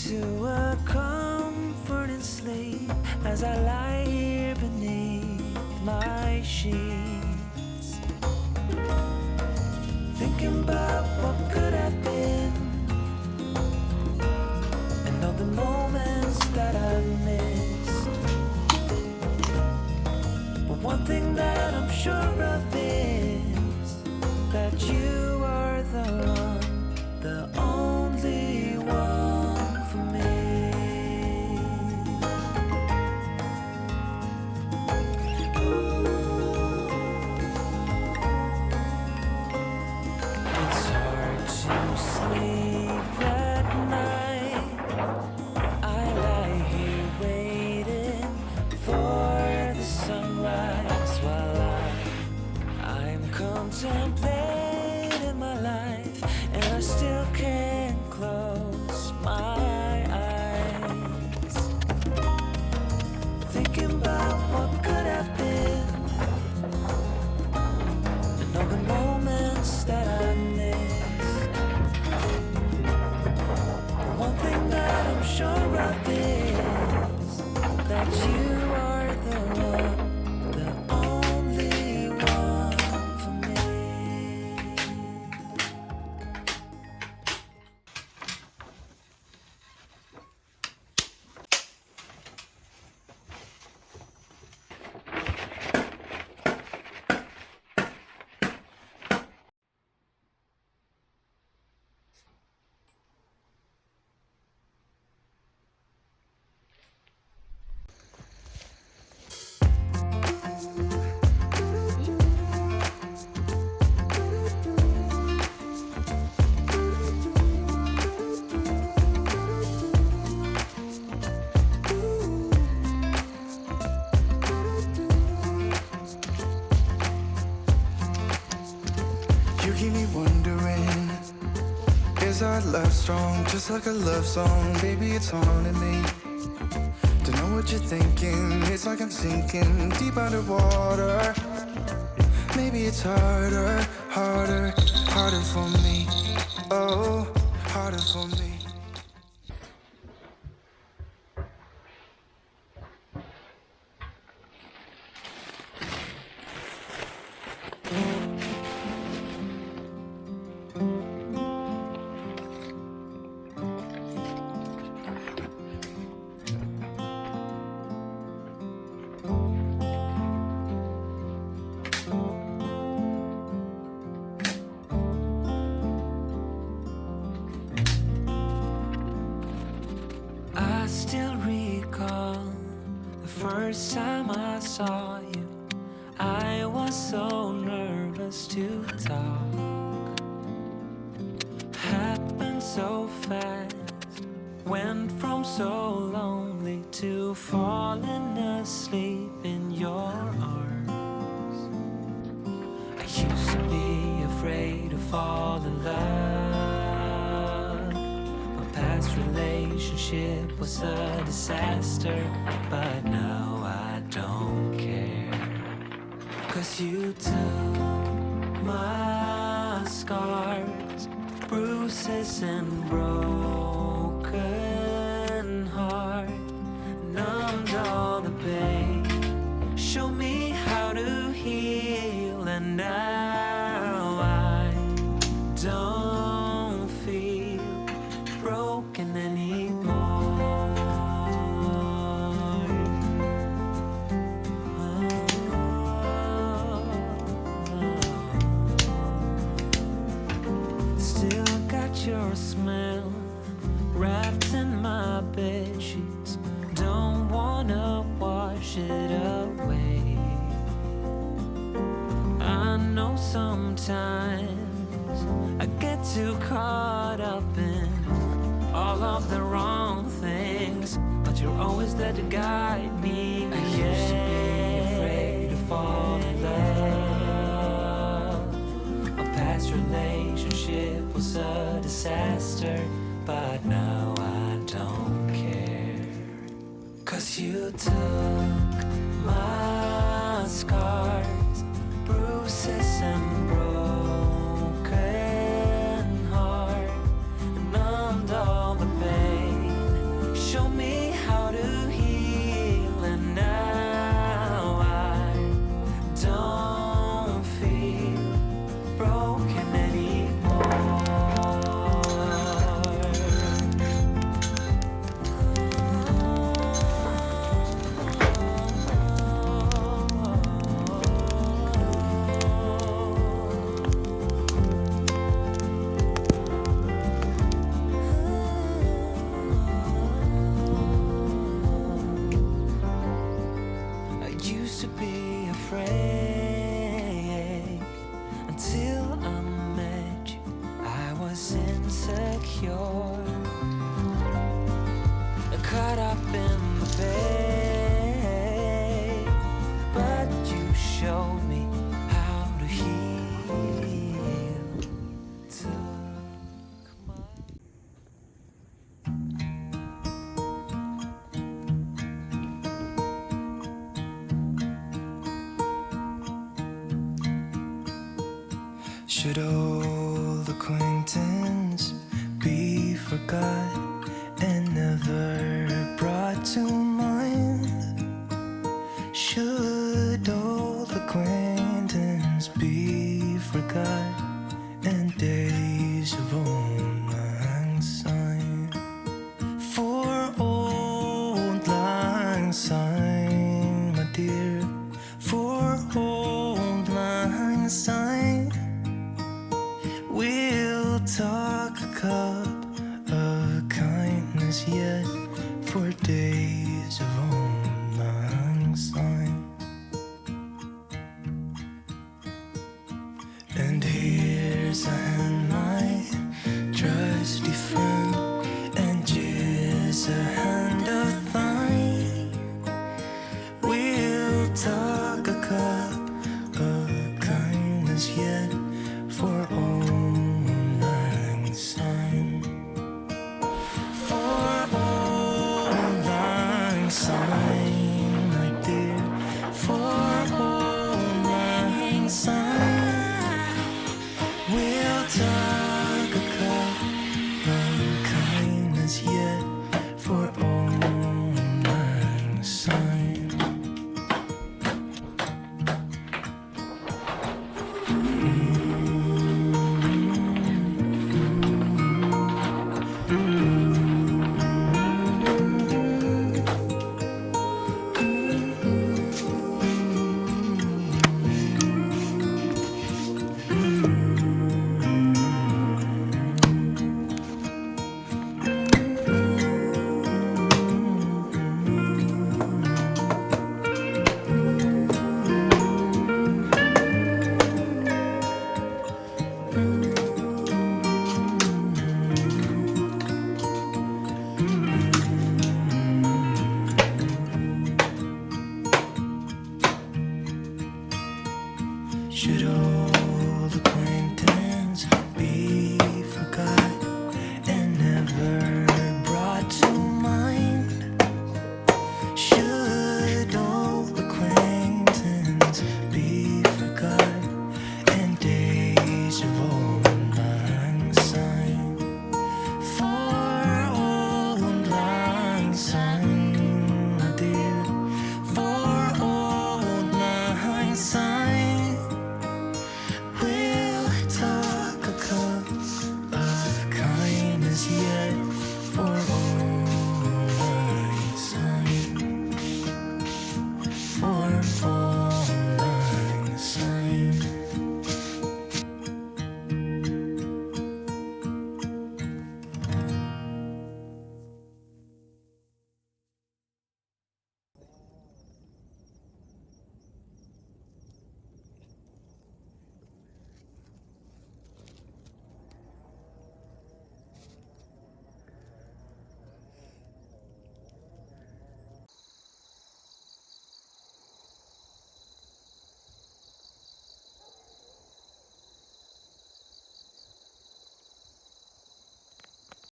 to a comforting sleep as I lie here beneath my sheets, thinking about what could have been and all the moments that I've missed. But one thing that I'm sure of is that you are the one, the only one for me. It's hard to sleep at night. I lie here waiting for the sunrise while I'm contemplating my life, and I still can't close my eyes, thinking about what could have been and all the moments that I missed. One thing that I'm sure of is that you are the one, the only one for me. You keep me wondering, is our love strong? Just like a love song, baby, it's haunting me. Don't know what you're thinking, it's like I'm sinking deep underwater. Maybe it's harder, harder, harder for me. Oh, harder for me. I still recall the first time I saw you. I was so nervous to talk. Happened so fast. Went from so lonely to falling asleep in your arms. I used to be afraid to fall in love. My past relationship was a disaster, but now I don't care. 'Cause you took my scars, bruises and broken heart, numbed all the pain, show me how to heal, and now I don't feel broken anymore. Still got your smell wrapped in my bed sheets. Don't wanna wash it away. I know sometimes I get too caught up in all of the wrong things, but you're always there to guide me. I used to be afraid to fall in love. A past relationship was a disaster, but now I don't care. 'Cause you took my scars, bruises and broken heart, and numbed all the pain, insecure, caught up in the bay, but you showed me how to heal. Took my Should old acquaintance be forgot and never brought to mind? Should old acquaintance be forgot and days of old lang syne? For old lang syne, my dear, for old lang syne, we'll talk a cup of kindness yet for days